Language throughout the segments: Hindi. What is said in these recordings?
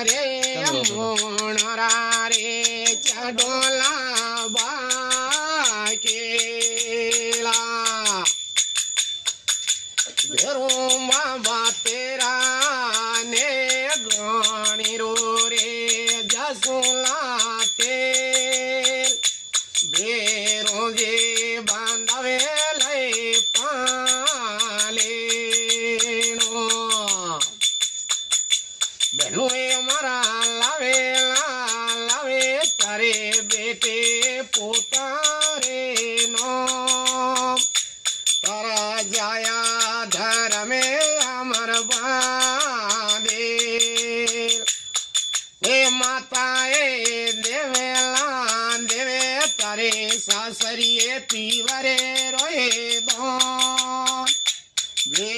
रे मोणरा रे चडोला बाकेला भेरो बाबा तेरा ने गणी रो रे जसोला तेल भेरो जे बांधवे लय पाले बहनों मारा लावे लावे तारे बेटे पोतारे नो तारा जाया धर में अमर बादे हे माताए देवेला देवे तारे सासरिए पीवरे रोए दो जे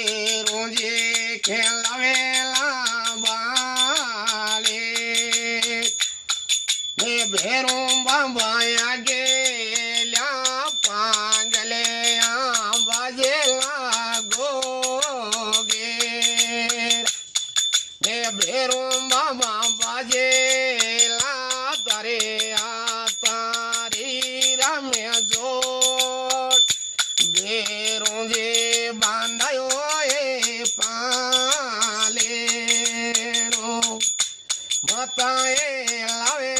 रोजे खेलावेला भेरो बाबा गेल्या पांगले बाजेला गोगे भेरो बाबा बाजेला तारे तारी राम्य जोड भेरो जे बांधायो ए पाले बताए लावे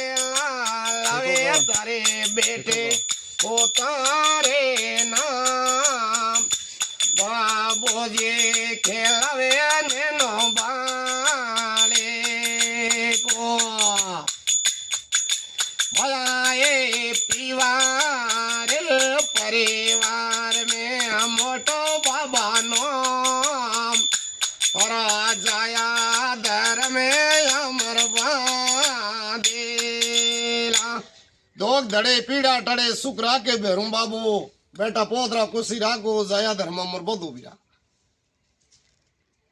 लावे तारे बेटे पोतारे नाम बाबूजी खेलावे नेनो बाले को भलाए पीवार परिवार में मोटो बाबा नो जाया दर में अमर बांधेला दोग धड़े पीड़ा टड़े सुख राके भेरू बाबू बेटा पोतरा कुशी राखो जाया धर्म अमर बधु बिरा।